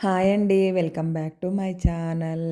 Hi అండి. Welcome back to my channel.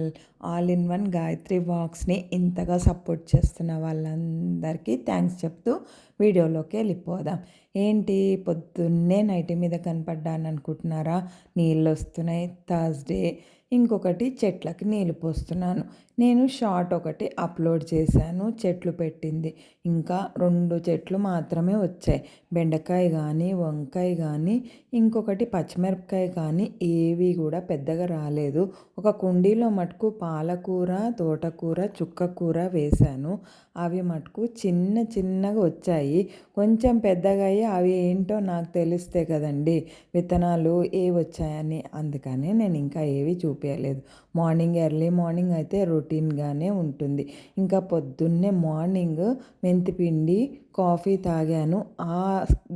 All in one Gayatri వ్లాగ్స్‌ని ఇంతగా సపోర్ట్ చేస్తున్న వాళ్ళందరికీ థ్యాంక్స్ చెప్తూ వీడియోలోకి వెళ్ళిపోదాం. ఏంటి పొద్దున్నే నైటీ మీద కనపడ్డాననుకుంటున్నారా? నీళ్ళొస్తున్నాయి. థర్స్‌డే. ఇంకొకటి చెట్లకి నీళ్ళు పోస్తున్నాను. నేను షార్ట్ ఒకటి అప్లోడ్ చేశాను. చెట్లు పెట్టింది. ఇంకా 2 చెట్లు మాత్రమే వచ్చాయి. బెండకాయ కానీ, వంకాయ కానీ, ఇంకొకటి పచ్చిమిరపకాయ కానీ ఏవి కూడా పెద్దగా రాలేదు. ఒక కుండీలో మటుకు పాలకూర, తోటకూర, చుక్కకూర వేశాను. అవి మటుకు చిన్నగా వచ్చాయి. కొంచెం పెద్దగా అయ్యి అవి ఏంటో నాకు తెలిస్తే కదండి విత్తనాలు ఏవి వచ్చాయని. అందుకని నేను ఇంకా ఏవి చూపించలేదు. ఎర్లీ మార్నింగ్ అయితే రొటీన్గానే ఉంటుంది. ఇంకా పొద్దున్నే మార్నింగ్ మెంతిపిండి కాఫీ తాగాను. ఆ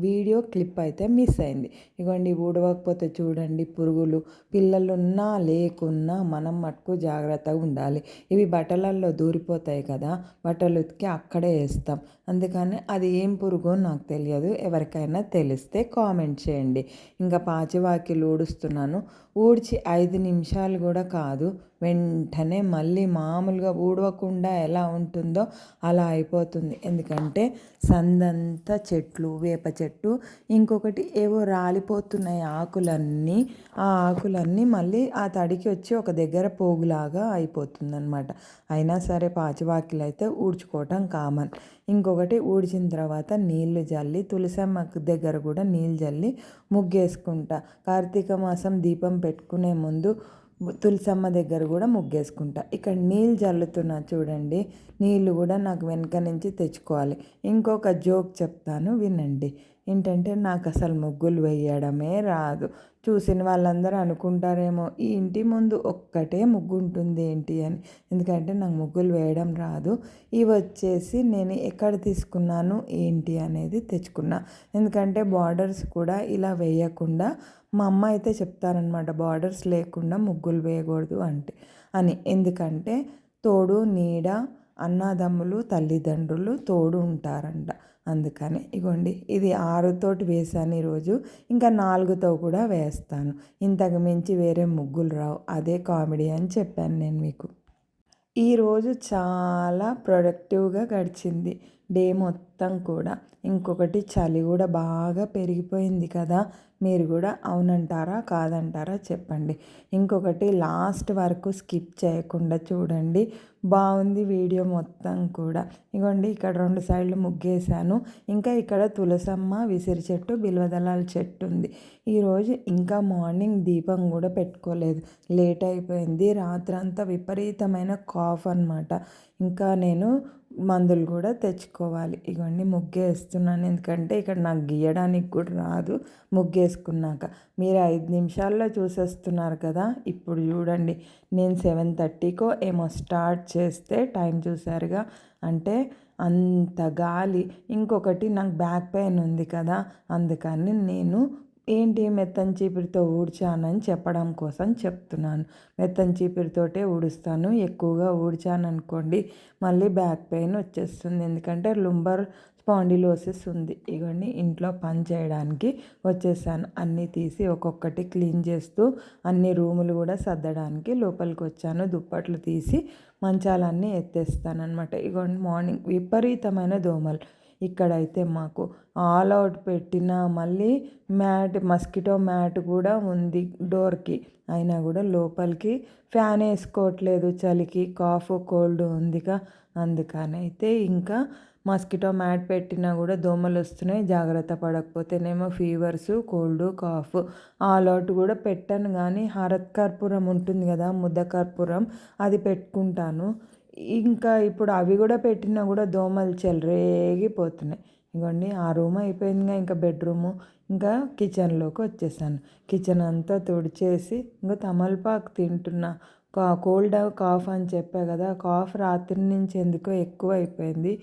వీడియో క్లిప్ అయితే మిస్ అయింది. ఇగోండి ఊడవకపోతే చూడండి పురుగులు. పిల్లలున్నా లేకున్నా మనం మటుకు జాగ్రత్తగా ఉండాలి. ఇవి బట్టలల్లో దూరిపోతాయి కదా, బట్టలు ఉతికి అక్కడే వేస్తాం. అందుకని అది ఏం పురుగో నాకు తెలియదు. ఎవరికైనా తెలిస్తే కామెంట్ చేయండి. ఇంకా పాచివాకిలు ఊడుస్తున్నాను. ఊడ్చి 5 నిమిషాలు కూడా కాదు, వెంటనే మళ్ళీ మామూలుగా ఊడవకుండా ఎలా ఉంటుందో అలా అయిపోతుంది. ఎందుకంటే సందంతా చెట్లు, వేప చెట్టు, ఇంకొకటి ఏవో రాలిపోతున్నాయి ఆకులన్నీ. ఆ ఆకులన్నీ మళ్ళీ ఆ తడికి వచ్చి ఒక దగ్గర పోగులాగా అయిపోతుందన్నమాట. అయినా సరే పాచివాకిలు అయితే ఊడ్చుకోవటం కామన్. ఇంకొకటి ఊడ్చిన తర్వాత నీళ్లు జల్లి తులసమ్మ దగ్గర కూడా నీళ్ళు జల్లి ముగ్గేసుకుంటా. కార్తీక మాసం దీపం పెట్టుకునే ముందు తులసమ్మ దగ్గర కూడా ముగ్గేసుకుంటా. ఇక్కడ నీళ్ళు జల్లుతున్నా చూడండి. నీళ్ళు కూడా నాకు వెనక నుంచి తెచ్చుకోవాలి. ఇంకొక జోక్ చెప్తాను వినండి. ఏంటంటే నాకు అసలు ముగ్గులు వేయడమే రాదు. చూసిన వాళ్ళందరూ అనుకుంటారేమో ఈ ఇంటి ముందు ఒక్కటే ముగ్గు ఉంటుంది ఏంటి అని. ఎందుకంటే నాకు ముగ్గులు వేయడం రాదు. ఇవి వచ్చేసి నేను ఎక్కడ తీసుకున్నాను ఏంటి అనేది తెచ్చుకున్నా. ఎందుకంటే బార్డర్స్ కూడా ఇలా వేయకుండా మా అమ్మ అయితే చెప్తారనమాట, బార్డర్స్ లేకుండా ముగ్గులు వేయకూడదు అని. ఎందుకంటే తోడు నీడ, అన్నదమ్ములు తల్లిదండ్రులు తోడు ఉంటారంట. అందుకని ఇగోండి ఇది 6తోటి వేసాను ఈరోజు. ఇంకా 4తో కూడా వేస్తాను. ఇంతకు మించి వేరే ముగ్గులు రావు. అదే కామెడీ అని చెప్పాను నేను మీకు. ఈరోజు చాలా ప్రొడక్టివ్గా గడిచింది డే మొత్తం కూడా. ఇంకొకటి చలి కూడా బాగా పెరిగిపోయింది కదా. మీరు కూడా అవునంటారా కాదంటారా చెప్పండి. ఇంకొకటి లాస్ట్ వరకు స్కిప్ చేయకుండా చూడండి, బాగుంది వీడియో మొత్తం కూడా. ఇగోండి ఇక్కడ 2 సైడ్లు ముగ్గేసాను. ఇంకా ఇక్కడ తులసమ్మ, విసిరి చెట్టు, బిల్వదళాల చెట్టు ఉంది. ఈరోజు ఇంకా మార్నింగ్ దీపం కూడా పెట్టుకోలేదు, లేట్ అయిపోయింది. రాత్రంతా విపరీతమైన కాఫ్ అనమాట. ఇంకా నేను మందులు కూడా తెచ్చుకోవాలి. ఇవన్నీ ముగ్గేస్తున్నాను. ఎందుకంటే ఇక్కడ నాకు గీయడానికి కూడా రాదు ముగ్గేసుకున్నాక. మీరు 5 నిమిషాల్లో చూసేస్తున్నారు కదా. ఇప్పుడు చూడండి, నేను 7:30కో ఏమో స్టార్ట్ చేస్తే టైం చూసారుగా. అంటే అంత గాలి. ఇంకొకటి నాకు బ్యాక్ పెయిన్ ఉంది కదా, అందుకని నేను మెత్తని చీపురితో ఊడ్చానని చెప్పడం కోసం చెప్తున్నాను. మెత్తని చీపురితోటే ఊడుస్తాను. ఎక్కువగా ఊడ్చాను అనుకోండి మళ్ళీ బ్యాక్ పెయిన్ వచ్చేస్తుంది. ఎందుకంటే లుంబర్ స్పాండిలోసిస్ ఉంది. ఇవన్నీ ఇంట్లో పని చేయడానికి వచ్చేసాను. అన్నీ తీసి ఒక్కొక్కటి క్లీన్ చేస్తూ అన్ని రూములు కూడా సర్దడానికి లోపలికి వచ్చాను. దుప్పట్లు తీసి మంచాలన్నీ ఎత్తేస్తానమాట. ఇగోండి మార్నింగ్ విపరీతమైన దోమలు. ఇక్కడైతే మాకు ఆల్ అవుట్ పెట్టిన మళ్ళీ మస్కిటో మ్యాట్ కూడా ఉంది డోర్కి. అయినా కూడా లోపలికి ఫ్యాన్ వేసుకోవట్లేదు చలికి. కాఫ్ కోల్డ్ ఉందిగా, అందుకనైతే ఇంకా మస్కిటో మ్యాట్ పెట్టినా కూడా దోమలు వస్తున్నాయి. జాగ్రత్త పడకపోతేనేమో fevers, cold, cough. All Out కూడా పెట్టాను కానీ హరత్ కర్పూరం ఉంటుంది కదా, ముద్ద కర్పూరం, అది పెట్టుకుంటాను. ఇంకా ఇప్పుడు అవి కూడా పెట్టినా కూడా దోమలు చెలరేగిపోతున్నాయి. ఇగోండి ఆ రూమ్ అయిపోయిందిగా. ఇంకా బెడ్రూము, ఇంకా కిచెన్లోకి వచ్చేసాను. కిచెన్ అంతా తుడిచేసి ఇంకా తమలపాకు తింటున్నా. కోల్డ్ కాఫ్ అని చెప్పా కదా, కాఫ్ రాత్రి నుంచి ఎందుకో ఎక్కువ అయిపోయింది.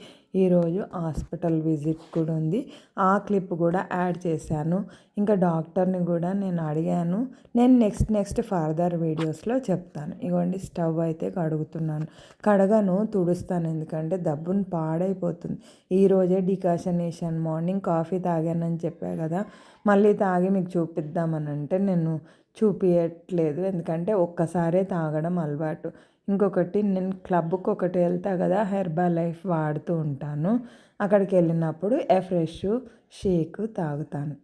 ఈరోజు హాస్పిటల్ విజిట్ కూడా ఉంది. ఆ క్లిప్ కూడా యాడ్ చేశాను. ఇంకా డాక్టర్ని కూడా నేను అడిగాను. నేను నెక్స్ట్ ఫర్దర్ వీడియోస్లో చెప్తాను. ఇగోండి స్టవ్ అయితే కడుగుతున్నాను. కడగను, తుడుస్తాను. ఎందుకంటే దబ్బును పాడైపోతుంది. ఈరోజే డికాషన్ వేసాను. మార్నింగ్ కాఫీ తాగానని చెప్పా కదా, మళ్ళీ తాగి మీకు చూపిద్దామని అంటే నేను చూపించట్లేదు, ఎందుకంటే ఒక్కసారే తాగడం అలవాటు. ఇంకొకటి నేను క్లబ్కి ఒకటి వెళ్తా కదా, హెర్బా లైఫ్ వాడుతూ ఉంటాను. అక్కడికి వెళ్ళినప్పుడు ఫ్రెష్ షేక్ తాగుతాను.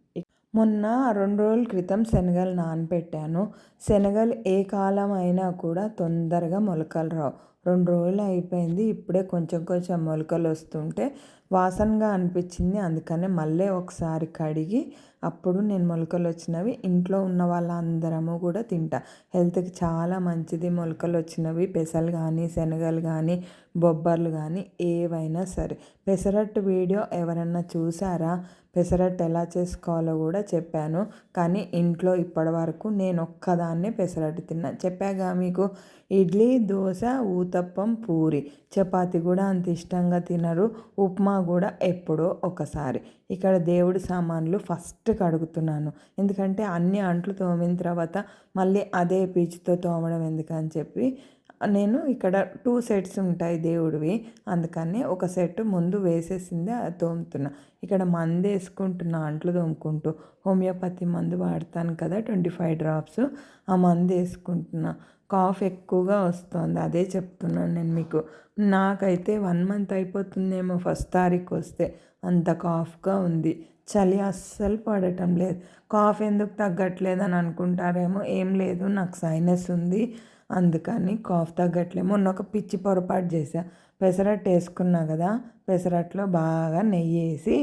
మొన్న 2 రోజుల క్రితం శనగలు నానబెట్టాను. శనగలు ఏ కాలం అయినా కూడా తొందరగా మొలకలు రావు. 2 రోజులు అయిపోయింది, ఇప్పుడే కొంచెం కొంచెం మొలకలు వస్తుంటే వాసనగా అనిపించింది. అందుకనే మళ్ళీ ఒకసారి కడిగి అప్పుడు నేను మొలకలు వచ్చినవి ఇంట్లో ఉన్న వాళ్ళందరము కూడా తింటా. హెల్త్కి చాలా మంచిది మొలకలు వచ్చినవి. పెసలు కానీ, శనగలు కానీ, బొబ్బర్లు కానీ ఏవైనా సరే. పెసరట్టు వీడియో ఎవరన్నా చూసారా? పెసరట్టు ఎలా చేసుకోవాలో కూడా చెప్పాను. కానీ ఇంట్లో ఇప్పటివరకు నేను ఒక్కదాన్నే పెసరట్టు తిన్నా. చెప్పాగా మీకు. ఇడ్లీ, దోశ, ఊతప్పం, పూరి, చపాతి కూడా అంత ఇష్టంగా తినరు. ఉప్మా కూడా ఎప్పుడో ఒకసారి. ఇక్కడ దేవుడి సామాన్లు ఫస్ట్ కడుగుతున్నాను, ఎందుకంటే అన్ని అంట్లు తోమిన తర్వాత మళ్ళీ అదే పీచుతో తోమడం ఎందుకని చెప్పి నేను ఇక్కడ 2 సెట్స్ ఉంటాయి దేవుడివి. అందుకని ఒక సెట్ ముందు వేసేసింది అది తోముతున్నా. ఇక్కడ మందు వేసుకుంటున్నా అంట్లు తోముకుంటూ. హోమియోపతి మందు వాడతాను కదా, 25 డ్రాప్స్. ఆ మందు వేసుకుంటున్నా. కాఫ్ ఎక్కువగా వస్తుంది, అదే చెప్తున్నాను నేను మీకు. నాకైతే 1 మంత్ అయిపోతుందేమో ఫస్ట్ తారీఖు వస్తే, అంత కాఫ్గా ఉంది. చలి అస్సలు పడటం లేదు. కాఫ్ ఎందుకు తగ్గట్లేదు అని అనుకుంటారేమో. ఏం లేదు, నాకు సైనస్ ఉంది, అందుకని కాఫ్ తగ్గట్లేదు. మొన్న ఒక పిచ్చి పొరపాటు చేశా. పెసరట్టు వేసుకున్నా కదా, పెసరట్లో బాగా నెయ్యి వేసి,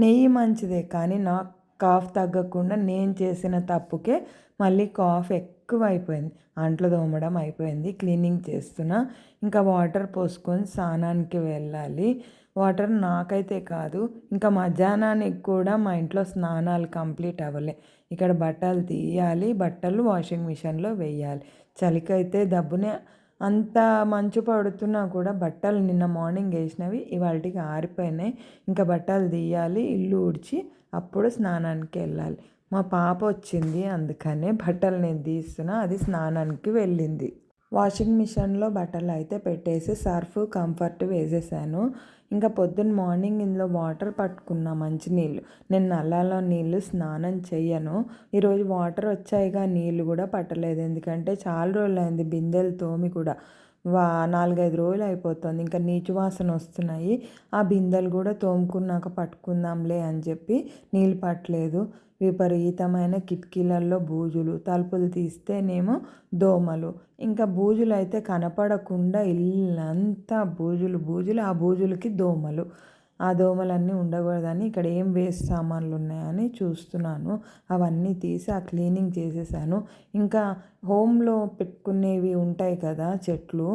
నెయ్యి మంచిదే కానీ నాకు కాఫ్ తగ్గకుండా నేను చేసిన తప్పుకే మళ్ళీ కాఫ్ ఎక్కువ అయిపోయింది. అంట్లు తోమడం అయిపోయింది, క్లీనింగ్ చేస్తున్నా. ఇంకా వాటర్ పోసుకొని స్నానానికి వెళ్ళాలి. వాటర్ నాకైతే కాదు, ఇంకా మధ్యాహ్నానికి కూడా మా ఇంట్లో స్నానాలు కంప్లీట్ అవ్వలే. ఇక్కడ బట్టలు తీయాలి, బట్టలు వాషింగ్ మిషన్లో వేయాలి. చలికైతే దబ్బునే అంత మంచు పడుతున్నా కూడా బట్టలు నిన్న మార్నింగ్ వేసినవి ఇవాళకి ఆరిపోయినాయి. ఇంకా బట్టలు తీయాలి, ఇల్లు ఊడ్చి అప్పుడు స్నానానికి వెళ్ళాలి. మా పాప వచ్చింది, అందుకనే బట్టలు నేను తీస్తున్నా, అది స్నానానికి వెళ్ళింది. వాషింగ్ మిషన్లో బట్టలు అయితే పెట్టేసి సర్ఫ్, కంఫర్ట్ వేసేసాను. ఇంకా పొద్దున్న మార్నింగ్ ఇందులో వాటర్ పట్టుకున్నా, మంచినీళ్ళు. నేను నల్లాలో నీళ్ళు స్నానం చెయ్యను. ఈరోజు వాటర్ వచ్చాయిగా, నీళ్ళు కూడా పట్టలేదు, ఎందుకంటే చాలా రోజులు అయింది బిందెలు తోమి కూడా. 4-5 రోజులు అయిపోతుంది. ఇంకా నీచు వాసన వస్తున్నాయి. ఆ బిందెలు కూడా తోముకున్నాక పట్టుకుందాంలే అని చెప్పి నీళ్ళు పట్టలేదు. విపరీతమైన కిటికీలలో బూజులు, తలుపులు తీస్తేనేమో దోమలు. ఇంకా బూజులు అయితే కనపడకుండా ఇల్లంతా బూజులు బూజులు, ఆ బూజులకి దోమలు. ఆ దోమలన్నీ ఉండకూడదని ఇక్కడ ఏం వేస్ట్ సామాన్లు ఉన్నాయని చూస్తున్నాను. అవన్నీ తీసి ఆ క్లీనింగ్ చేసేసాను. ఇంకా హోమ్లో పెట్టుకునేవి ఉంటాయి కదా చెట్లు,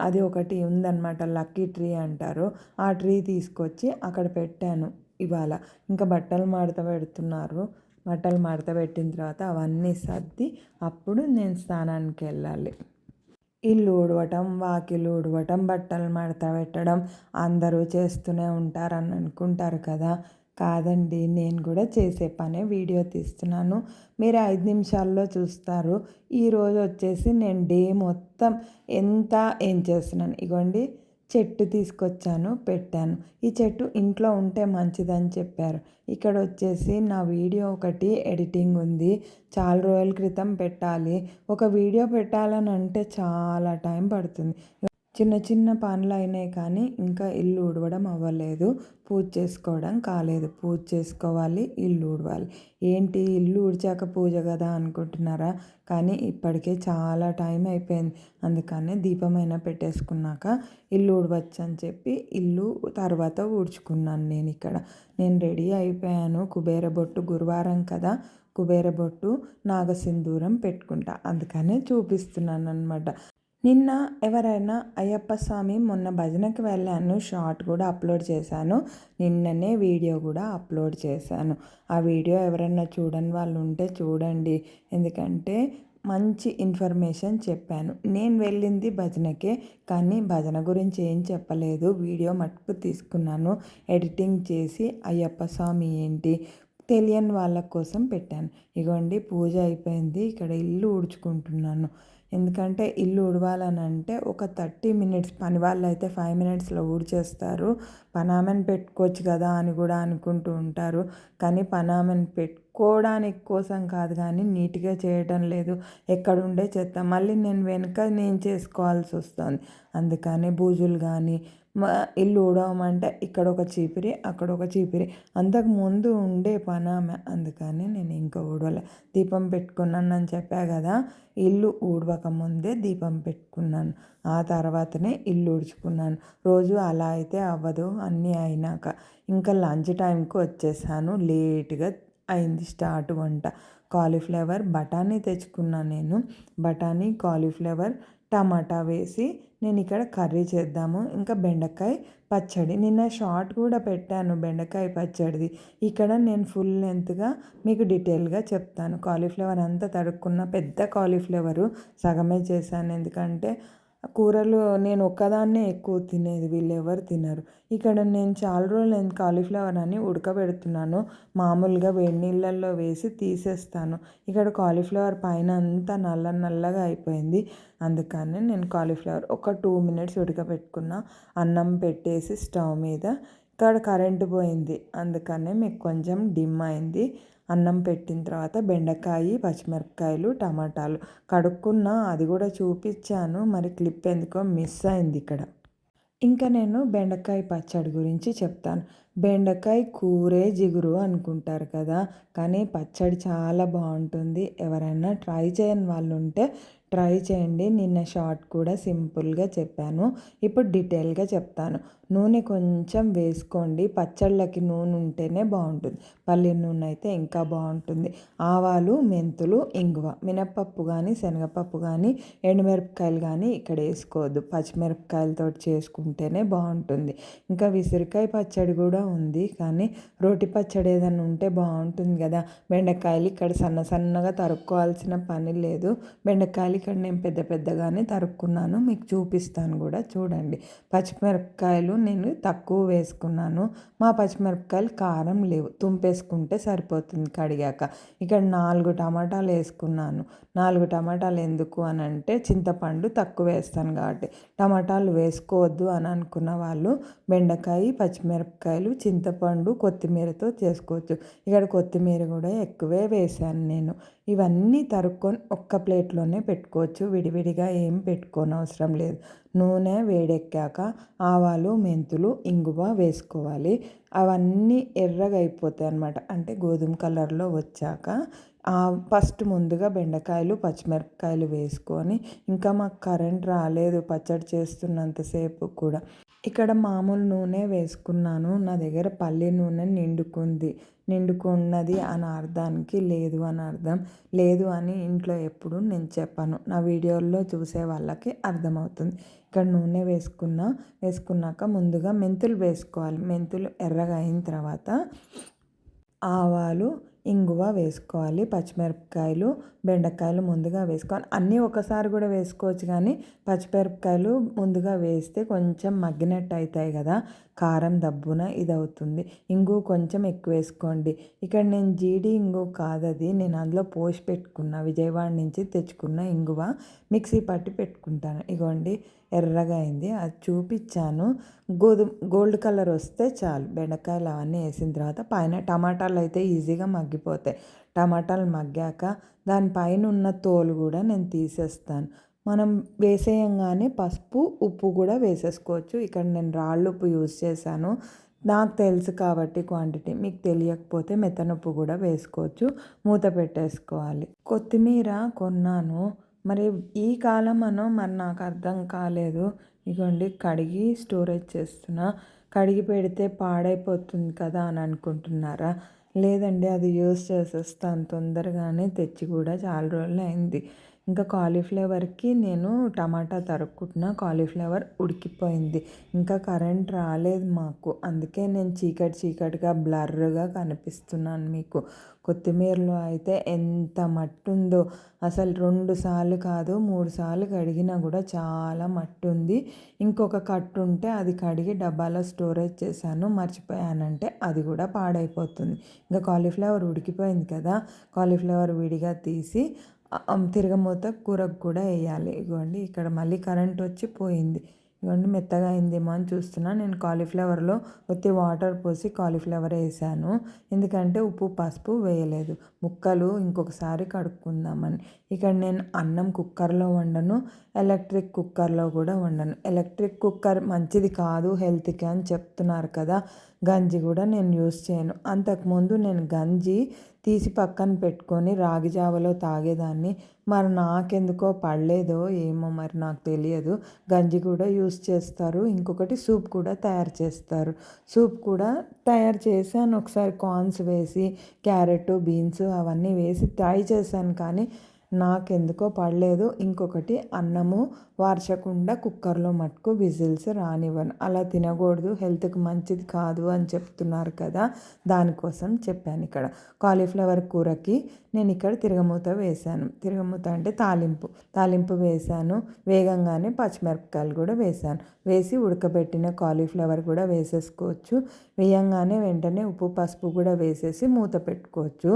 అది ఒకటి ఉందన్నమాట, లక్కీ ట్రీ అంటారు. ఆ ట్రీ తీసుకొచ్చి అక్కడ పెట్టాను ఇవాళ. ఇంకా బట్టలు మడత పెడుతున్నారు. బట్టలు మడత పెట్టిన తర్వాత అవన్నీ సర్ది అప్పుడు నేను స్నానానికి వెళ్ళాలి. ఇల్లు ఊడవటం, వాకిలు ఊడవటం, బట్టలు మడత పెట్టడం అందరూ చేస్తూనే ఉంటారని అనుకుంటారు కదా. కాదండి, నేను కూడా చేసే పనే వీడియో తీస్తున్నాను. మీరు 5 నిమిషాల్లో చూస్తారు. ఈరోజు వచ్చేసి నేను డే మొత్తం ఎంత ఏం చేస్తున్నాను. ఇగోండి, చెట్టు తీసుకొచ్చాను, పెట్టాను. ఈ చెట్టు ఇంట్లో ఉంటే మంచిదని చెప్పారు. ఇక్కడ వచ్చేసి నా వీడియో ఒకటి ఎడిటింగ్ ఉంది, చాలా రోజుల క్రితం పెట్టాలి. ఒక వీడియో పెట్టాలని అంటే చాలా టైం పడుతుంది. చిన్న చిన్న పనులు అయినాయి కానీ ఇంకా ఇల్లు ఊడవడం అవ్వలేదు, పూజ చేసుకోవడం కాలేదు. పూజ చేసుకోవాలి, ఇల్లు ఊడవాలి. ఏంటి ఇల్లు ఊడ్చాక పూజ కదా అనుకుంటున్నారా? కానీ ఇప్పటికే చాలా టైం అయిపోయింది. అందుకనే దీపమైనా పెట్టేసుకున్నాక ఇల్లు ఊడవచ్చు అని చెప్పి ఇల్లు తర్వాత ఊడ్చుకున్నాను. నేను రెడీ అయిపోయాను. కుబేర బొట్టు, గురువారం కదా, కుబేర బొట్టు, నాగసింధూరం పెట్టుకుంటా, అందుకనే చూపిస్తున్నాను అనమాట. నిన్న ఎవరైనా అయ్యప్ప స్వామి మొన్న భజనకి వెళ్ళాను, షార్ట్ కూడా అప్లోడ్ చేశాను. నిన్ననే వీడియో కూడా అప్లోడ్ చేశాను. ఆ వీడియో ఎవరైనా చూడని వాళ్ళు ఉంటే చూడండి, ఎందుకంటే మంచి ఇన్ఫర్మేషన్ చెప్పాను. నేను వెళ్ళింది భజనకే, కానీ భజన గురించి ఏం చెప్పలేదు. వీడియో మట్టుకు తీసుకున్నాను, ఎడిటింగ్ చేసి అయ్యప్ప స్వామి ఏంటి తెలియని వాళ్ళ కోసం పెట్టాను. ఇగోండి, పూజ అయిపోయింది. ఇక్కడ ఇల్లు ఊడ్చుకుంటున్నాను. ఎందుకంటే ఇల్లు ఊడవాలని అంటే ఒక 30 మినిట్స్, పని వాళ్ళు అయితే 5 మినిట్స్లో ఊడ్చేస్తారు. పనామెని పెట్టుకోవచ్చు కదా అని కూడా అనుకుంటూ ఉంటారు. కానీ పనామెని పెట్టుకోవడానికి కోసం కాదు కానీ నీట్గా చేయటం లేదు. ఎక్కడుండే చెత్త మళ్ళీ నేను చేసుకోవాల్సి వస్తుంది. అందుకని బూజులు కానీ ఇల్లు ఊడవమంటే ఇక్కడ ఒక చీపిరి అక్కడ ఒక చీపిరి, అంతకుముందు ఉండే పనామె. అందుకని నేను ఇంకా ఊడవలే. దీపం పెట్టుకున్నానని చెప్పా కదా, ఇల్లు ఊడవక ముందే దీపం పెట్టుకున్నాను. ఆ తర్వాతనే ఇల్లు ఊడ్చుకున్నాను. రోజు అలా అయితే అవ్వదు. అన్నీ అయినాక ఇంకా లంచ్ టైంకి వచ్చేసాను. లేట్గా అయింది స్టార్ట్ వంట. కాలీఫ్లవర్ బఠానీ తెచ్చుకున్నాను నేను. బఠానీ, కాలీఫ్లవర్, టమాటా వేసి నేను ఇక్కడ కర్రీ చేద్దాము. ఇంకా బెండకాయ పచ్చడి. నిన్న షార్ట్ కూడా పెట్టాను బెండకాయ పచ్చడిది. ఇక్కడ నేను ఫుల్ లెంత్గా మీకు డీటెయిల్గా చెప్తాను. కాలీఫ్లవర్ అంతా తరుక్కున్న, పెద్ద కాలీఫ్లవరు సగమే చేశాను. ఎందుకంటే కూరలు నేను ఒక్కదాన్నే ఎక్కువ తినేది, వీళ్ళు ఎవరు తినరు. ఇక్కడ నేను చాలా రోజులు కాలీఫ్లవర్ అని ఉడకబెడుతున్నాను. మామూలుగా వేడి నీళ్ళల్లో వేసి తీసేస్తాను. ఇక్కడ కాలీఫ్లవర్ పైన అంతా నల్లగా అయిపోయింది. అందుకని నేను కాలీఫ్లవర్ ఒక 2 మినిట్స్ ఉడకబెట్టుకున్న. అన్నం పెట్టేసి స్టవ్ మీద, ఇక్కడ కరెంటు పోయింది. అందుకనే మీకు కొంచెం డిమ్ అయింది. అన్నం పెట్టిన తర్వాత బెండకాయ, పచ్చిమిరపకాయలు, టమాటాలు కడుక్కున్న, అది కూడా చూపించాను. మరి క్లిప్ ఎందుకో మిస్ అయింది ఇక్కడ. ఇంకా నేను బెండకాయ పచ్చడి గురించి చెప్తాను. బెండకాయ కూరే జిగురు అనుకుంటారు కదా, కానీ పచ్చడి చాలా బాగుంటుంది. ఎవరైనా ట్రై చేయని వాళ్ళు ఉంటే ట్రై చేయండి. నిన్న షార్ట్ కూడా సింపుల్గా చెప్పాను. ఇప్పుడు డీటెయిల్గా చెప్తాను. నూనె కొంచెం వేసుకోండి. పచ్చళ్ళకి నూనె ఉంటేనే బాగుంటుంది. పల్లి నూనె అయితే ఇంకా బాగుంటుంది. ఆవాలు, మెంతులు, ఇంగువ, మినప్పప్పు కానీ శనగపప్పు కానీ ఎండుమిరపకాయలు కానీ ఇక్కడ వేసుకోవద్దు. పచ్చిమిరపకాయలతో చేసుకుంటేనే బాగుంటుంది. ఇంకా విసిరికాయ పచ్చడి కూడా ఉంది, కానీ రోటి పచ్చడి ఏదైనా ఉంటే బాగుంటుంది కదా. బెండకాయలు ఇక్కడ సన్నగా తరుక్కోవాల్సిన పని లేదు. బెండకాయలు ఇక్కడ నేను పెద్దగానే తరుక్కున్నాను. మీకు చూపిస్తాను కూడా, చూడండి. పచ్చిమిరపకాయలు నేను తక్కువ వేసుకున్నాను. మా పచ్చిమిరపకాయలు కారం లేవు, తుంపేసుకుంటే సరిపోతుంది కడిగాక. ఇక్కడ 4 టమాటాలు వేసుకున్నాను. 4 టమాటాలు ఎందుకు అని అంటే చింతపండు తక్కువ వేస్తాను కాబట్టి. టమాటాలు వేసుకోవద్దు అని అనుకున్న వాళ్ళు బెండకాయ, పచ్చిమిరపకాయలు, చింతపండు, కొత్తిమీరతో చేసుకోవచ్చు. ఇక్కడ కొత్తిమీర కూడా ఎక్కువే వేసాను నేను. ఇవన్నీ తరుక్కొని ఒక్క ప్లేట్లోనే పెట్టుకోవచ్చు. విడివిడిగా ఏం పెట్టుకోనవసరం లేదు. నూనె వేడెక్కాక ఆవాలు, మెంతులు, ఇంగువ వేసుకోవాలి. అవన్నీ ఎర్రగా అయిపోతాయి అన్నమాట. అంటే గోధుమ కలర్లో వచ్చాక ఫస్ట్ ముందుగా బెండకాయలు, పచ్చిమిరపకాయలు వేసుకొని, ఇంకా మాకు కరెంట్ రాలేదు పచ్చడి చేస్తున్నంతసేపు కూడా. ఇక్కడ మామూలు నూనె వేసుకున్నాను. నా దగ్గర పల్లి నూనె నిండుకున్నది అని అర్థానికి లేదు అని అర్థం. లేదు అని ఇంట్లో ఎప్పుడు నేను చెప్పను. నా వీడియోల్లో చూసే వాళ్ళకి అర్థమవుతుంది. ఇక్కడ నూనె వేసుకున్నాక ముందుగా మెంతులు వేసుకోవాలి. మెంతులు ఎర్రగా అయిన తర్వాత ఆవాలు, ఇంగువ వేసుకోవాలి. పచ్చిమిరపకాయలు, బెండకాయలు ముందుగా వేసుకోవాలి. అన్నీ ఒకసారి కూడా వేసుకోవచ్చు, కానీ పచ్చిమిరపకాయలు ముందుగా వేస్తే కొంచెం మగ్గినట్టు అవుతాయి కదా, కారం దబ్బున ఇది అవుతుంది. ఇంగు కొంచెం ఎక్కువ వేసుకోండి. ఇక్కడ నేను జీడి ఇంగు కాదది, నేను అందులో పోసి పెట్టుకున్న, విజయవాడ నుంచి తెచ్చుకున్న ఇంగువ మిక్సీ పట్టి పెట్టుకుంటాను. ఇగోండి ఎర్రగా అయింది, అది చూపించాను. గోల్డ్ కలర్ వస్తే చాలు. బెండకాయలు అవన్నీ వేసిన తర్వాత పైన టమాటాలు అయితే ఈజీగా మగ్గిపోతాయి. టమాటాలు మగ్గాక దానిపైన ఉన్న తోలు కూడా నేను తీసేస్తాను. మనం వేసేయంగానే పసుపు, ఉప్పు కూడా వేసేసుకోవచ్చు. ఇక్కడ నేను రాళ్ళు ఉప్పు యూజ్ చేశాను. నాకు తెలుసు కాబట్టి క్వాంటిటీ, మీకు తెలియకపోతే మెత్తనుప్పు కూడా వేసుకోవచ్చు. మూత పెట్టేసుకోవాలి. కొత్తిమీర కొన్నాను, మరి ఈ కాలం మరి నాకు అర్థం కాలేదు. ఇగోండి కడిగి స్టోరేజ్ చేస్తున్నా. కడిగి పెడితే పాడైపోతుంది కదా అని అనుకుంటున్నారా? లేదండి, అది యూజ్ చేసేస్తాను తొందరగానే. తెచ్చి కూడా చాలా రోజులు అయింది. ఇంకా కాలీఫ్లవర్కి నేను టమాటా తరుక్కుంటున్నా. కాలీఫ్లవర్ ఉడికిపోయింది. ఇంకా కరెంట్ రాలేదు మాకు, అందుకే నేను చీకటిగా బ్లర్గా కనిపిస్తున్నాను మీకు. కొత్తిమీరలో అయితే ఎంత మట్టి ఉందో అసలు. 2 సార్లు కాదు 3 సార్లు కడిగినా కూడా చాలా మట్టి ఉంది. ఇంకొక కట్టు ఉంటే అది కడిగి డబ్బాలో స్టోరేజ్ చేశాను, మర్చిపోయానంటే అది కూడా పాడైపోతుంది. ఇంకా కాలీఫ్లవర్ ఉడికిపోయింది కదా, కాలీఫ్లవర్ విడిగా తీసి తిరగమూత కూరకు కూడా వేయాలి. ఇగోండి ఇక్కడ మళ్ళీ కరెంట్ వచ్చి పోయింది. ఇవన్నీ మెత్తగా అయిందేమో అని చూస్తున్నా. నేను కాలీఫ్లవర్లో ఒత్తి వాటర్ పోసి కాలీఫ్లవర్ వేసాను, ఎందుకంటే ఉప్పు పసుపు వేయలేదు. ముక్కలు ఇంకొకసారి కడుక్కుందామని. ఇక్కడ నేను అన్నం కుక్కర్లో వండను, ఎలక్ట్రిక్ కుక్కర్లో కూడా వండను. ఎలక్ట్రిక్ కుక్కర్ మంచిది కాదు హెల్త్కి అని చెప్తున్నారు కదా. గంజి కూడా నేను యూస్ చేయను. అంతకుముందు నేను గంజి తీసి పక్కన పెట్టుకొని రాగి జావలో తాగేదాన్ని. మరి నాకెందుకో పడలేదో ఏమో, మరి నాకు తెలియదు. గంజి కూడా యూస్ చేస్తారు, ఇంకొకటి సూప్ కూడా తయారు చేస్తారు. సూప్ కూడా తయారు చేశాను ఒకసారి, కార్న్స్ వేసి క్యారెట్ బీన్స్ అవన్నీ వేసి ట్రై చేశాను, కానీ నాకెందుకో పడలేదు. ఇంకొకటి అన్నము వార్చకుండా కుక్కర్లో మటుకు విజిల్స్ రానివ్వను. అలా తినకూడదు, హెల్త్కి మంచిది కాదు అని చెప్తున్నారు కదా, దానికోసం చెప్పాను. ఇక్కడ కాలీఫ్లవర్ కూరకి నేను ఇక్కడ తిరగమూత వేశాను. తిరగమూత అంటే తాలింపు వేశాను. వేగంగానే పచ్చిమిరపకాయలు కూడా వేశాను. వేసి ఉడకబెట్టిన కాలీఫ్లవర్ కూడా వేసేసుకోవచ్చు. వేయంగానే వెంటనే ఉప్పు పసుపు కూడా వేసేసి మూత పెట్టుకోవచ్చు.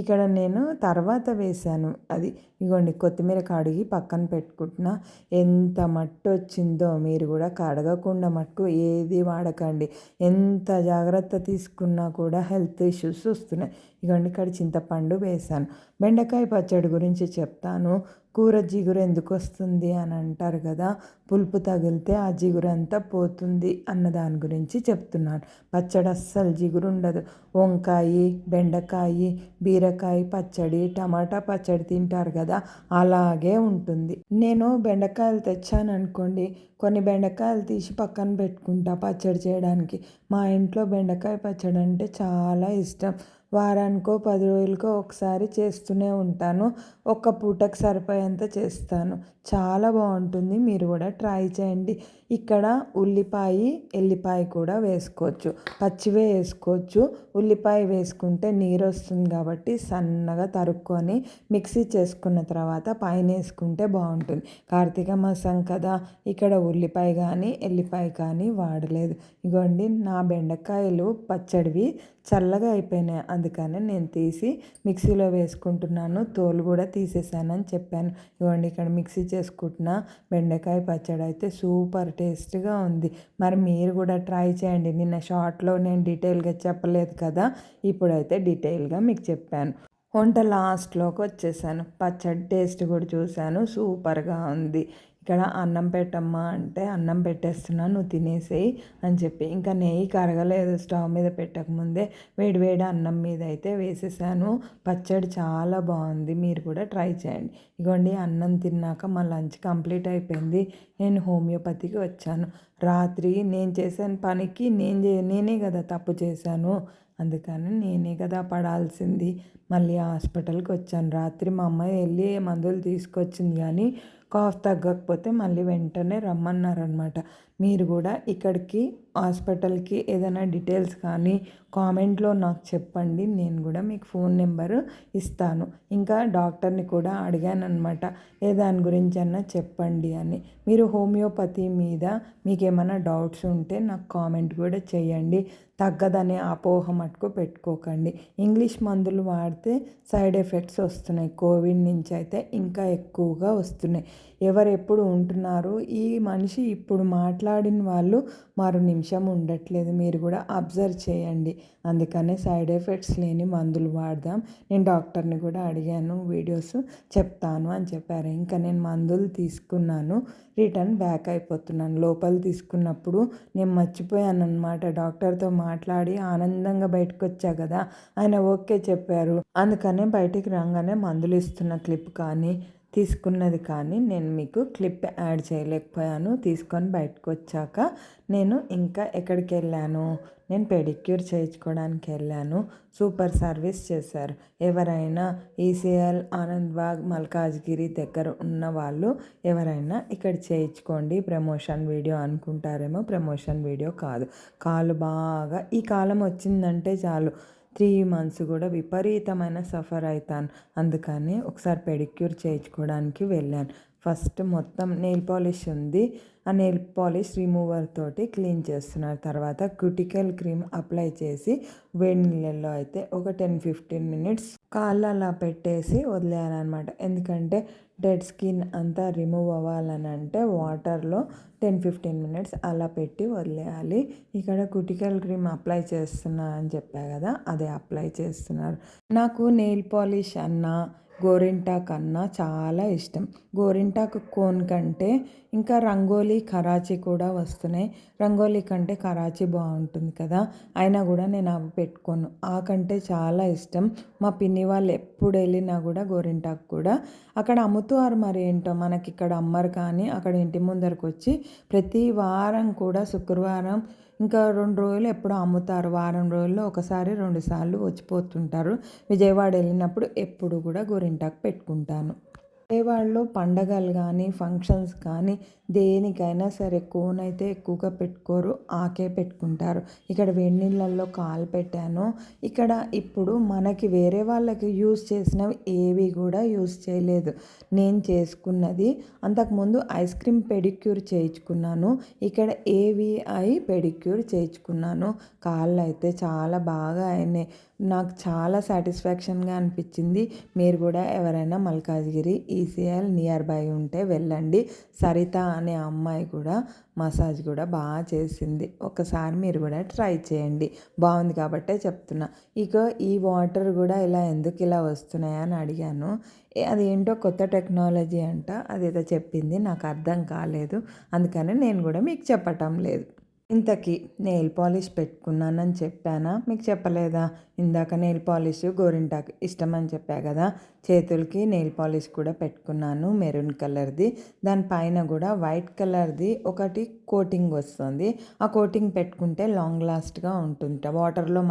ఇక్కడ నేను తర్వాత వేశాను అది. ఇగోండి కొత్తిమీర కడిగి పక్కన పెట్టుకుంటున్నా. ఎంత మట్టు వచ్చిందో, మీరు కూడా కడగకుండా మట్టుకు ఏది వాడకండి. ఎంత జాగ్రత్త తీసుకున్నా కూడా హెల్త్ ఇష్యూస్ వస్తున్నాయి. ఇగోండి ఇక్కడ చింతపండు వేశాను. బెండకాయ పచ్చడి గురించి చెప్తాను. కూర జిగురు ఎందుకు వస్తుంది అని అంటారు కదా, పులుపు తగిలితే ఆ జిగురు అంతా పోతుంది అన్న దాని గురించి చెప్తున్నాను. పచ్చడి అస్సలు జిగురు ఉండదు. వంకాయ, బెండకాయ, బీరకాయ పచ్చడి, టమాటా పచ్చడి తింటారు కదా, అలాగే ఉంటుంది. నేను బెండకాయలు తెచ్చాను అనుకోండి, కొన్ని బెండకాయలు తీసి పక్కన పెట్టుకుంటా పచ్చడి చేయడానికి. మా ఇంట్లో బెండకాయ పచ్చడి అంటే చాలా ఇష్టం. వారానికో 10 రోజులకో ఒకసారి చేస్తూనే ఉంటాను. ఒక్క పూటకు సరిపోయేంత చేస్తాను. చాలా బాగుంటుంది, మీరు కూడా ట్రై చేయండి. ఇక్కడ ఉల్లిపాయ ఎల్లిపాయ కూడా వేసుకోవచ్చు, పచ్చివే వేసుకోవచ్చు. ఉల్లిపాయ వేసుకుంటే నీరు వస్తుంది కాబట్టి సన్నగా తరుక్కొని మిక్సీ చేసుకున్న తర్వాత పైన వేసుకుంటే బాగుంటుంది. కార్తీక మాసం కదా, ఇక్కడ ఉల్లిపాయ కానీ ఎల్లిపాయ కానీ వాడలేదు. ఇగోండి నా బెండకాయలు పచ్చడివి చల్లగా అయిపోయినాయి, అందుకని నేను తీసి మిక్సీలో వేసుకుంటున్నాను. తోలు కూడా తీసేసానని చెప్పాను. ఇవ్వండి ఇక్కడ మిక్సీ చేసుకుంటున్న బెండకాయ పచ్చడి అయితే సూపర్ టేస్ట్గా ఉంది. మరి మీరు కూడా ట్రై చేయండి. నిన్న షార్ట్లో నేను డీటెయిల్గా చెప్పలేదు కదా, ఇప్పుడైతే డీటెయిల్గా మీకు చెప్పాను. వంట లాస్ట్లోకి వచ్చేసాను. పచ్చడి టేస్ట్ కూడా చూశాను, సూపర్గా ఉంది. ఇక్కడ అన్నం పెట్టమ్మా అంటే అన్నం పెట్టేస్తున్నాను, నువ్వు తినేసేయి అని చెప్పి, ఇంకా నెయ్యి కరగలేదు స్టవ్ మీద పెట్టకముందే వేడివేడి అన్నం మీద అయితే వేసేసాను. పచ్చడి చాలా బాగుంది, మీరు కూడా ట్రై చేయండి. ఇగోండి అన్నం తిన్నాక మా లంచ్ కంప్లీట్ అయిపోయింది. నేను హోమియోపతికి వచ్చాను. రాత్రి నేను చేసిన పనికి నేనే కదా తప్పు చేశాను, అందుకని నేనే కదా పడాల్సింది. మళ్ళీ హాస్పిటల్కి వచ్చాను. రాత్రి మా అమ్మాయి వెళ్ళి మందులు తీసుకొచ్చింది, కానీ కాఫ్ తగ్గకపోతే మళ్ళీ వెంటనే రమ్మన్నారనమాట. మీరు కూడా ఇక్కడికి హాస్పిటల్కి ఏదైనా డీటెయిల్స్ కానీ కామెంట్లో నాకు చెప్పండి, నేను కూడా మీకు ఫోన్ నెంబరు ఇస్తాను. ఇంకా డాక్టర్ని కూడా అడిగాను అనమాట, దాని గురించి అన్నా చెప్పండి అని. మీరు హోమియోపతి మీద మీకు ఏమైనా డౌట్స్ ఉంటే నాకు కామెంట్ కూడా చేయండి. తగ్గదనే అపోహ మటుకు పెట్టుకోకండి. ఇంగ్లీష్ మందులు వాడితే సైడ్ ఎఫెక్ట్స్ వస్తున్నాయి. కోవిడ్ నుంచి అయితే ఇంకా ఎక్కువగా వస్తున్నాయి. ఎవరు ఎప్పుడు ఉంటున్నారు, ఈ మనిషి ఇప్పుడు మాట్లాడిన వాళ్ళు మరో నిమిషం ఉండట్లేదు. మీరు కూడా అబ్జర్వ్ చేయండి. అందుకనే సైడ్ ఎఫెక్ట్స్ లేని మందులు వాడదాం. నేను డాక్టర్ని కూడా అడిగాను, వీడియోస్ చెప్తాను అని చెప్పారు. ఇంకా నేను మందులు తీసుకున్నాను, రిటర్న్ బ్యాక్ అయిపోతున్నాను. లోపల తీసుకున్నప్పుడు నేను మర్చిపోయాను అనమాట. డాక్టర్తో మాట్లాడి ఆనందంగా బయటకు వచ్చా కదా, ఆయన ఓకే చెప్పారు. అందుకనే బయటికి రాగానే మందులు ఇస్తున్న క్లిప్ కానీ తీసుకున్నది కానీ నేను మీకు క్లిప్ యాడ్ చేయలేకపోయాను. తీసుకొని బయటకు వచ్చాక నేను ఇంకా ఎక్కడికి వెళ్ళాను, నేను పెడిక్యూర్ చేయించుకోవడానికి వెళ్ళాను. సూపర్ సర్వీస్ చేశారు. ఎవరైనా ఈసీఎల్ ఆనంద్బాగ్ మల్కాజ్గిరి దగ్గర ఉన్న వాళ్ళు ఎవరైనా ఇక్కడ చేయించుకోండి. ప్రమోషన్ వీడియో అనుకుంటారేమో, ప్రమోషన్ వీడియో కాదు. కాలు బాగా ఈ కాలం వచ్చిందంటే చాలు 3 months కూడా విపరీతమైన సఫర్ అవుతాను. అందుకని ఒకసారి పెడిక్యూర్ చేయించుకోవడానికి వెళ్ళాను. ఫస్ట్ మొత్తం నెయిల్ పాలిష్ ఉంది, ఆ నెయిల్ పాలిష్ రిమూవర్ తోటి క్లీన్ చేస్తున్నారు. తర్వాత క్యూటికల్ క్రీమ్ అప్లై చేసి వేడి నీళ్ళల్లో అయితే ఒక 10-15 minutes కాళ్ళు అలా పెట్టేసి వదిలేయాలన్నమాట. ఎందుకంటే డెడ్ స్కిన్ అంతా రిమూవ్ అవ్వాలని అంటే వాటర్లో 10-15 మినిట్స్ అలా పెట్టి వదిలేయాలి. ఇక్కడ కుటికల్ క్రీమ్ అప్లై చేస్తున్నా అని చెప్పా కదా, అదే అప్లై చేస్తున్నారు. నాకు నెయిల్ పాలిష్ అన్నా గోరింటాక్ అన్నా చాలా ఇష్టం. గోరింటాకు కోన్ కంటే ఇంకా రంగోలీ కరాచీ కూడా వస్తున్నాయి. రంగోలీ కంటే కరాచీ బాగుంటుంది కదా, అయినా కూడా నేను అవి పెట్టుకోను. ఆ కంటే చాలా ఇష్టం. మా పిన్ని వాళ్ళు ఎప్పుడు వెళ్ళినా కూడా గోరింటాకు కూడా అక్కడ అమ్ముతారు. మరి ఏంటో మనకి ఇక్కడ అమ్మరు, కానీ అక్కడ ఇంటి ముందరకు వచ్చి ప్రతి వారం కూడా శుక్రవారం ఇంకా 2 రోజులు ఎప్పుడో అమ్ముతారు. వారం రోజుల్లో ఒకసారి 2 సార్లు వచ్చిపోతుంటారు. విజయవాడ వెళ్ళినప్పుడు ఎప్పుడు కూడా గోరింటాకు పెట్టుకుంటాను. విజయవాడలో పండగలు కానీ ఫంక్షన్స్ కానీ దేనికైనా సరే కోన్ అయితే ఎక్కువగా పెట్టుకోరు, ఆకే పెట్టుకుంటారు. ఇక్కడ వేడి నీళ్ళల్లో కాలు పెట్టాను. ఇక్కడ ఇప్పుడు మనకి వేరే వాళ్ళకి యూస్ చేసినవి ఏవి కూడా యూస్ చేయలేదు. నేను చేసుకున్నది అంతకుముందు ఐస్ క్రీమ్ పెడిక్యూర్ చేయించుకున్నాను. ఇక్కడ ఏవిఐ పెడిక్యూర్ చేయించుకున్నాను. కాళ్ళు అయితే చాలా బాగా అయినాయి. నాకు చాలా సాటిస్ఫాక్షన్గా అనిపించింది. మీరు కూడా ఎవరైనా మల్కాజ్గిరి ఈసీఎల్ నియర్ బై ఉంటే వెళ్ళండి. సరిత అనే అమ్మాయి కూడా మసాజ్ కూడా బాగా చేసింది. ఒకసారి మీరు కూడా ట్రై చేయండి. బాగుంది కాబట్టే చెప్తున్నా. ఇక ఈ వాటర్ కూడా ఎందుకు ఇలా వస్తున్నాయని అడిగాను. అదేంటో కొత్త టెక్నాలజీ అంట, అదేదో చెప్పింది, నాకు అర్థం కాలేదు. అందుకని నేను కూడా మీకు చెప్పటం లేదు. ఇంతకీ నెయిల్ పాలిష్ పెట్టుకున్నానని చెప్పానా, మీకు చెప్పలేదా? ఇందాక నెయిల్ పాలిష్ గోరింటాకు ఇష్టమని చెప్పా కదా, చేతులకి నెయిల్ పాలిష్ కూడా పెట్టుకున్నాను మెరూన్ కలర్ది. దానిపైన కూడా వైట్ కలర్ది ఒకటి కోటింగ్ వస్తుంది. ఆ కోటింగ్ పెట్టుకుంటే లాంగ్ లాస్ట్గా ఉంటుంది. వాటర్లో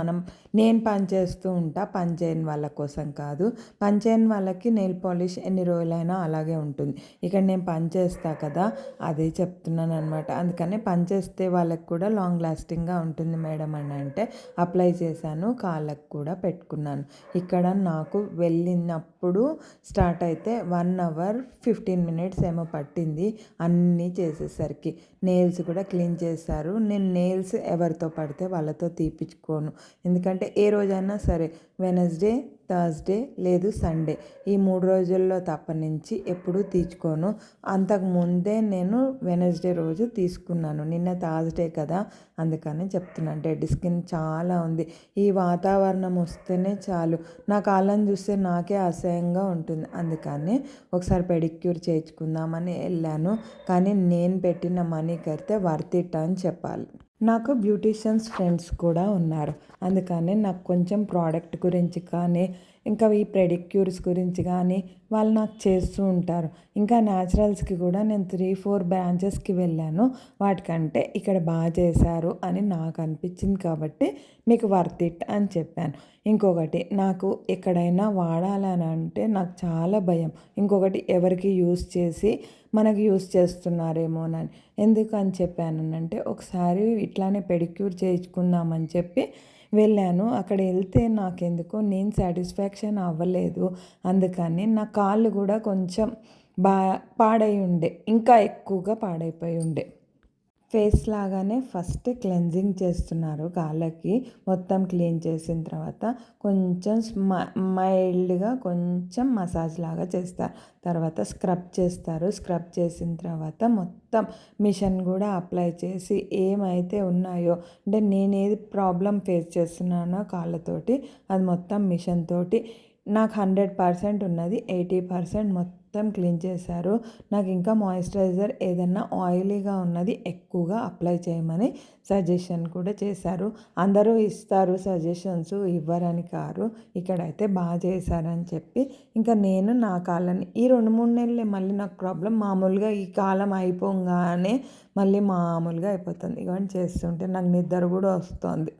నేను పని చేస్తూ ఉంటా, పని చేయని వాళ్ళ కోసం కాదు. పని చేయని వాళ్ళకి నెయిల్ పాలిష్ ఎన్ని రోజులైనా అలాగే ఉంటుంది. ఇక్కడ నేను పని చేస్తా కదా, అదే చెప్తున్నాను అనమాట. అందుకని పని చేస్తే వాళ్ళకి కూడా లాంగ్ లాస్టింగ్గా ఉంటుంది మేడం అని అంటే అప్లై చేశాను. కాళ్ళకు కూడా పెట్టుకున్నాను. ఇక్కడ నాకు వెళ్ళినప్పుడు స్టార్ట్ అయితే 1 అవర్ 15 మినిట్స్ ఏమో పట్టింది అన్నీ చేసేసరికి. నెయిల్స్ కూడా క్లీన్ చేశారు. నేను నెయిల్స్ ఎవరితో పడితే వాళ్ళతో తీపించుకోను. ఎందుకంటే ఏ రోజైనా సరే వెనస్డే, థర్స్డే లేదు సండే, ఈ 3 రోజుల్లో తప్పనించి ఎప్పుడూ తీర్చుకోను. అంతకుముందే నేను వెనస్డే రోజు తీసుకున్నాను. నిన్న థర్స్డే కదా, అందుకని చెప్తున్నాను. డెడ్ స్కిన్ చాలా ఉంది. ఈ వాతావరణం వస్తేనే చాలు నా కాళ్ళని చూస్తే నాకే అసహ్యంగా ఉంటుంది. అందుకని ఒకసారి పెడిక్యూర్ చేయించుకుందామని వెళ్ళాను. కానీ నేను పెట్టిన మనీకి అయితే వర్త్ ఇట్ అని చెప్పాలి. నాకు బ్యూటీషియన్స్ ఫ్రెండ్స్ కూడా ఉన్నారు. అందుకని నాకు కొంచెం ప్రోడక్ట్ గురించి కానీ ఇంకా ఈ పెడిక్యూర్స్ గురించి కానీ వాళ్ళు నాకు చేస్తూ ఉంటారు. ఇంకా న్యాచురల్స్కి కూడా నేను 3-4 బ్రాంచెస్కి వెళ్ళాను. వాటికంటే ఇక్కడ బాగా చేశారు అని నాకు అనిపించింది కాబట్టి మీకు వర్త్ ఇట్ అని చెప్పాను. ఇంకొకటి, నాకు ఎక్కడైనా వాడాలని అంటే నాకు చాలా భయం. ఇంకొకటి, ఎవరికి యూస్ చేసి మనకి యూస్ చేస్తున్నారేమోనని. ఎందుకని చెప్పానంటే ఒకసారి ఇట్లానే పెడిక్యూర్ చేయించుకుందామని చెప్పి వెళ్ళాను. అక్కడ వెళ్తే నాకెందుకో నేను సాటిస్ఫాక్షన్ అవ్వలేదు. అందుకని నా కాళ్ళు కూడా కొంచెం పాడై ఉండే, ఇంకా ఎక్కువగా పాడైపోయి ఉండే. ఫేస్ లాగానే ఫస్ట్ క్లెన్జింగ్ చేస్తున్నారు. కాళ్ళకి మొత్తం క్లీన్ చేసిన తర్వాత కొంచెం మైల్డ్గా కొంచెం మసాజ్ లాగా చేస్తారు. తర్వాత స్క్రబ్ చేస్తారు. స్క్రబ్ చేసిన తర్వాత మొత్తం మిషన్ కూడా అప్లై చేసి ఏమైతే ఉన్నాయో, అంటే నేను ఏది ప్రాబ్లం ఫేస్ చేస్తున్నానో కాళ్ళతోటి అది మొత్తం మిషన్ తోటి నాకు 100% ఉన్నది 80% మొత్తం క్లీన్ చేశారు. నాకు ఇంకా మాయిశ్చరైజర్ ఏదన్నా ఆయిలీగా ఉన్నది ఎక్కువగా అప్లై చేయమని సజెషన్ కూడా చేశారు. అందరూ ఇస్తారు సజెషన్స్, ఇవ్వరని కారు. ఇక్కడైతే బాగా చేశారని చెప్పి ఇంకా నేను నా కాళ్ళని ఈ 2-3 నెలలే మళ్ళీ నాకు ప్రాబ్లం. మామూలుగా ఈ కాలం అయిపోగానే మళ్ళీ మామూలుగా అయిపోతుంది. ఇవన్నీ చేస్తుంటే నాకు నిద్ర కూడా వస్తుంది.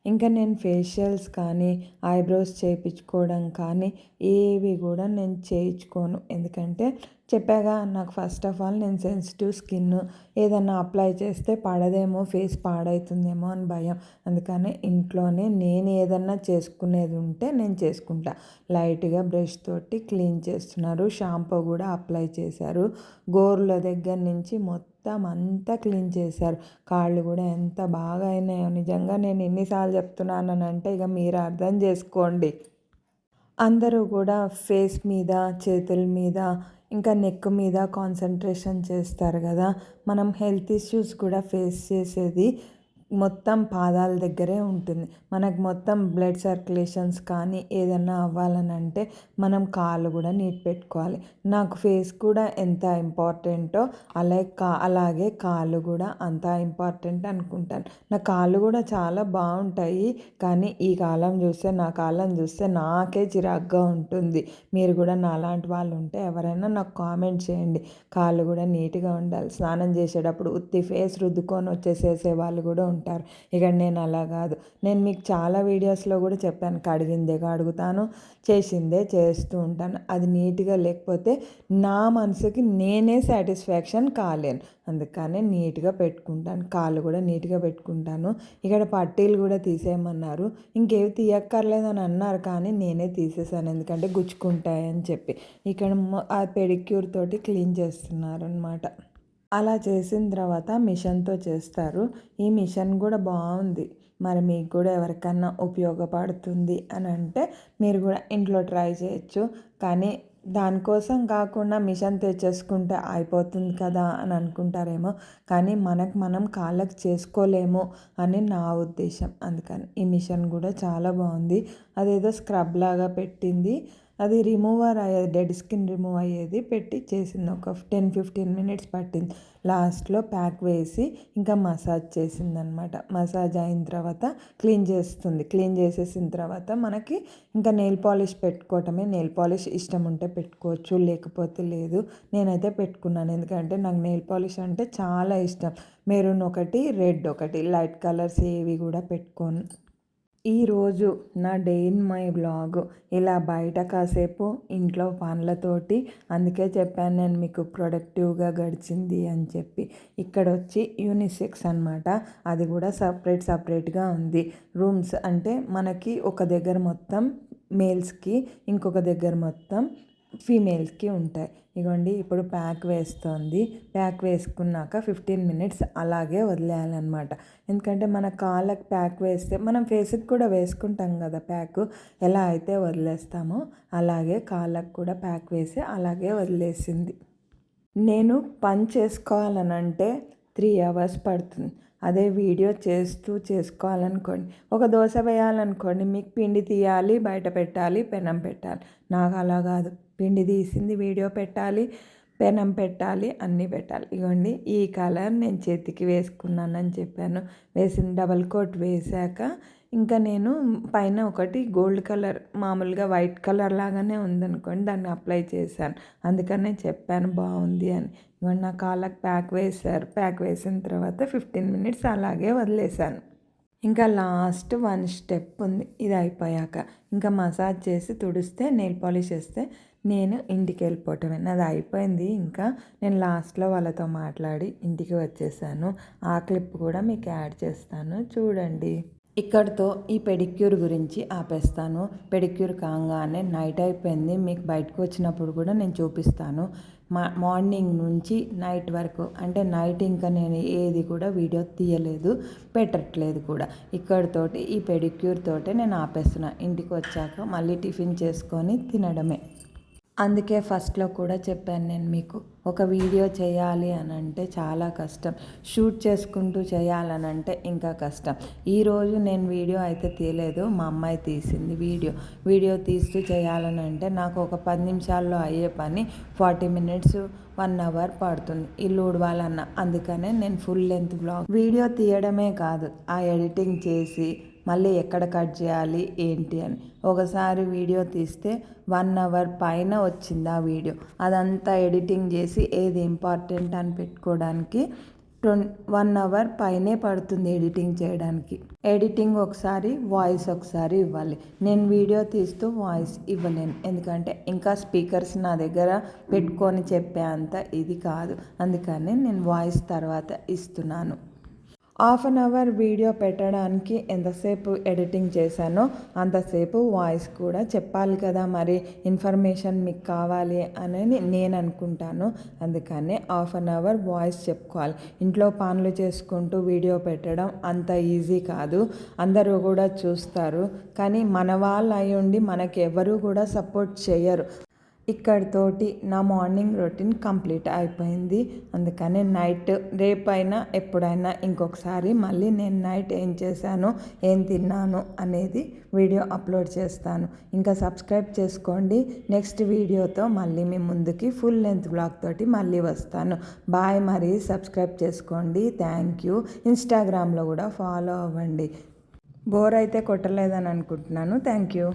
ఇంకా నేను ఫేషియల్స్ కానీ ఐబ్రోస్ చేయించుకోవడం కానీ ఏవి కూడా నేను చేయించుకోను. ఎందుకంటే చెప్పాగా, నాకు ఫస్ట్ ఆఫ్ ఆల్ నేను సెన్సిటివ్ స్కిన్, ఏదన్నా అప్లై చేస్తే పడదేమో, ఫేస్ పాడవుతుందేమో అని భయం. అందుకని ఇంట్లోనే నేను ఏదన్నా చేసుకునేది ఉంటే నేను చేసుకుంటా. లైట్గా బ్రష్ తోటి క్లీన్ చేస్తున్నారు. షాంపూ కూడా అప్లై చేశారు. గోర్ల దగ్గర నుంచి మొత్తం అంతా క్లీన్ చేశారు. కాళ్ళు కూడా ఎంత బాగా అయినాయో. నిజంగా నేను ఎన్నిసార్లు చెప్తున్నానంటే ఇక మీరు అర్థం చేసుకోండి. అందరూ కూడా ఫేస్ మీద, చేతుల మీద ఇంకా నెక్ మీద కాన్సన్ట్రేషన్ చేస్తారు కదా. మనం హెల్త్ ఇష్యూస్ కూడా ఫేస్ చేసేది మొత్తం పాదాల దగ్గరే ఉంటుంది. మనకు మొత్తం బ్లడ్ సర్క్యులేషన్స్ కానీ ఏదన్నా అవ్వాలని అంటే మనం కాళ్ళు కూడా నీట్ పెట్టుకోవాలి. నాకు ఫేస్ కూడా ఎంత ఇంపార్టెంటో అలాగే కాళ్ళు కూడా అంత ఇంపార్టెంట్ అనుకుంటాను. నా కాళ్ళు కూడా చాలా బాగుంటాయి, కానీ ఈ కాలం చూస్తే నా కాళ్ళని చూస్తే నాకే చిరాకుగా ఉంటుంది. మీరు కూడా నాలాంటి వాళ్ళు ఉంటే ఎవరైనా నాకు కామెంట్ చేయండి. కాళ్ళు కూడా నీట్గా ఉండాలి. స్నానం చేసేటప్పుడు ఉత్తి ఫేస్ రుద్దుకొని వచ్చేసేసే వాళ్ళు కూడా ఉంటారు. ఇక్కడ నేను అలా కాదు. నేను మీకు చాలా వీడియోస్లో కూడా చెప్పాను, కడిగిందే కడుగుతాను, చేసిందే చేస్తూ ఉంటాను. అది నీట్గా లేకపోతే నా మనసుకి నేనే సాటిస్ఫాక్షన్ కాలేను. అందుకనే నీట్గా పెట్టుకుంటాను. కాళ్ళు కూడా నీట్గా పెట్టుకుంటాను. ఇక్కడ పట్టీలు కూడా తీసేయమన్నారు. ఇంకేవి తీయక్కర్లేదని అన్నారు, కానీ నేనే తీసేసాను ఎందుకంటే గుచ్చుకుంటాయని చెప్పి. ఇక్కడ ఆ పెడిక్యూర్ తోటి క్లీన్ చేస్తున్నారు అనమాట. అలా చేసిన తర్వాత మిషన్తో చేస్తారు. ఈ మిషన్ కూడా బాగుంది. మరి మీకు కూడా ఎవరికన్నా ఉపయోగపడుతుంది అని అంటే మీరు కూడా ఇంట్లో ట్రై చేయొచ్చు. కానీ దానికోసం కాకుండా మిషన్ తెచ్చేసుకుంటే అయిపోతుంది కదా అని అనుకుంటారేమో, కానీ మనం కాళ్ళకి చేసుకోలేము అని నా ఉద్దేశం. అందుకని ఈ మిషన్ కూడా చాలా బాగుంది. అదేదో స్క్రబ్ లాగా పెట్టింది. అది రిమూవర్ అయ్యేది, డెడ్ స్కిన్ రిమూవ్ అయ్యేది పెట్టి చేసింది. ఒక 10-15 మినిట్స్ పట్టింది. లాస్ట్లో ప్యాక్ వేసి ఇంకా మసాజ్ చేసిందనమాట. మసాజ్ అయిన తర్వాత క్లీన్ చేస్తుంది. క్లీన్ చేసేసిన తర్వాత మనకి ఇంకా నెయిల్ పాలిష్ పెట్టుకోవటమే. నెయిల్ పాలిష్ ఇష్టం ఉంటే పెట్టుకోవచ్చు, లేకపోతే లేదు. నేనైతే పెట్టుకున్నాను, ఎందుకంటే నాకు నెయిల్ పాలిష్ అంటే చాలా ఇష్టం. మెరూన్ ఒకటి, రెడ్ ఒకటి, లైట్ కలర్స్ ఏవి కూడా పెట్టుకోను. ఈరోజు నా డే ఇన్ మై వ్లాగ్ ఇలా బయట కాసేపు ఇంట్లో పనులతోటి, అందుకే చెప్పాను నేను మీకు ప్రొడక్టివ్గా గడిచింది అని చెప్పి. ఇక్కడ వచ్చి యూనిసెక్స్ అనమాట. అది కూడా సపరేట్గా ఉంది. రూమ్స్ అంటే మనకి ఒక దగ్గర మొత్తం మేల్స్కి, ఇంకొక దగ్గర మొత్తం ఫీమేల్స్కి ఉంటాయి. ఇగోండి ఇప్పుడు ప్యాక్ వేస్తుంది. ప్యాక్ వేసుకున్నాక 15 మినిట్స్ అలాగే వదిలేయాలన్నమాట. ఎందుకంటే మన కాళ్ళకి ప్యాక్ వేస్తే మనం ఫేస్కి కూడా వేసుకుంటాం కదా ప్యాక్, ఎలా అయితే వదిలేస్తామో అలాగే కాళ్ళకు కూడా ప్యాక్ వేసి అలాగే వదిలేసింది. నేను పని చేసుకోవాలనంటే 3 hours పడుతుంది. అదే వీడియో చేసుకోవాలనుకోండి, ఒక దోశ వేయాలనుకోండి, మీకు పిండి తీయాలి, బయట పెట్టాలి, పెనం పెట్టాలి. నాకు అలా కాదు. పిండి తీసింది వీడియో పెట్టాలి, పెనం పెట్టాలి, అన్నీ పెట్టాలి. ఇగోండి ఈ కలర్ నేను చేతికి వేసుకున్నానని చెప్పాను. వేసిన డబల్ కోట్ వేసాక ఇంకా నేను పైన ఒకటి గోల్డ్ కలర్, మామూలుగా వైట్ కలర్ లాగానే ఉందనుకోండి, దాన్ని అప్లై చేశాను. అందుకనే చెప్పాను బాగుంది అని. ఇవన్నీ నా కాళ్ళకి ప్యాక్ వేశారు. ప్యాక్ వేసిన తర్వాత 15 మినిట్స్ అలాగే వదిలేశాను. ఇంకా లాస్ట్ 1 స్టెప్ ఉంది. ఇది అయిపోయాక ఇంకా మసాజ్ చేసి తుడిస్తే, నెయిల్ పాలిష్ వేస్తే నేను ఇంటికి వెళ్ళిపోవటమే. నాది అయిపోయింది. ఇంకా నేను లాస్ట్లో వాళ్ళతో మాట్లాడి ఇంటికి వచ్చేసాను. ఆ క్లిప్ కూడా మీకు యాడ్ చేస్తాను, చూడండి. ఇక్కడితో ఈ పెడిక్యూర్ గురించి ఆపేస్తాను. పెడిక్యూర్ కాగానే నైట్ అయిపోయింది. మీకు బయటకు వచ్చినప్పుడు కూడా నేను చూపిస్తాను. మార్నింగ్ నుంచి నైట్ వరకు, అంటే నైట్ ఇంకా నేను ఏది కూడా వీడియో తీయలేదు, పెట్టట్లేదు కూడా. ఇక్కడితోటి ఈ పెడిక్యూర్ తోటే నేను ఆపేస్తున్నా. ఇంటికి వచ్చాక మళ్ళీ టిఫిన్ చేసుకొని తినడమే. అందుకే ఫస్ట్లో కూడా చెప్పాను నేను మీకు, ఒక వీడియో చేయాలి అని అంటే చాలా కష్టం, షూట్ చేసుకుంటూ చేయాలనంటే ఇంకా కష్టం. ఈరోజు నేను వీడియో అయితే తీయలేదు, మా అమ్మాయి తీసింది వీడియో తీస్తూ చేయాలని అంటే నాకు ఒక 10 నిమిషాల్లో అయ్యే పని 40 మినిట్స్ 1 hour పడుతుంది ఇల్లు ఊడవాలన్నా. అందుకనే నేను ఫుల్ లెంత్ బ్లాగ్ వీడియో తీయడమే కాదు, ఆ ఎడిటింగ్ చేసి మళ్ళీ ఎక్కడ కట్ చేయాలి ఏంటి అని. ఒకసారి వీడియో తీస్తే 1 hour పైన వచ్చింది ఆ వీడియో. అదంతా ఎడిటింగ్ చేసి ఏది ఇంపార్టెంట్ అని పెట్టుకోవడానికి 1 hour పైనే పడుతుంది ఎడిటింగ్ చేయడానికి. ఎడిటింగ్ ఒకసారి, వాయిస్ ఒకసారి ఇవ్వాలి. నేను వీడియో తీస్తూ వాయిస్ ఇవ్వలేను, ఎందుకంటే ఇంకా స్పీకర్స్ నా దగ్గర పెట్టుకొని చెప్పే అంత ఇది కాదు. అందుకని నేను వాయిస్ తర్వాత ఇస్తున్నాను. 1/2 hour వీడియో పెట్టడానికి ఎంతసేపు ఎడిటింగ్ చేశానో అంతసేపు వాయిస్ కూడా చెప్పాలి కదా, మరి ఇన్ఫర్మేషన్ మీకు కావాలి అని నేను అనుకుంటాను. అందుకనే 1/2 hour వాయిస్ చెప్పుకోవాలి. ఇంట్లో పనులు చేసుకుంటూ వీడియో పెట్టడం అంత ఈజీ కాదు. అందరూ కూడా చూస్తారు, కానీ మన వాళ్ళు అయి ఉండి మనకి ఎవరు కూడా సపోర్ట్ చేయరు. ఇక్కడితోటి నా మార్నింగ్ రొటీన్ కంప్లీట్ అయిపోయింది. అందుకని నైట్ రేపైనా ఎప్పుడైనా ఇంకొకసారి మళ్ళీ నేను నైట్ ఏం చేశాను, ఏం తిన్నాను అనేది వీడియో అప్లోడ్ చేస్తాను. ఇంకా సబ్స్క్రైబ్ చేసుకోండి. నెక్స్ట్ వీడియోతో మళ్ళీ మీ ముందుకి ఫుల్ లెంత్ బ్లాగ్ తోటి మళ్ళీ వస్తాను. బాయ్. మరి సబ్స్క్రైబ్ చేసుకోండి. Thank you. ఇన్స్టాగ్రామ్లో కూడా ఫాలో అవ్వండి. బోర్ అయితే కొట్టలేదని అనుకుంటున్నాను. Thank you.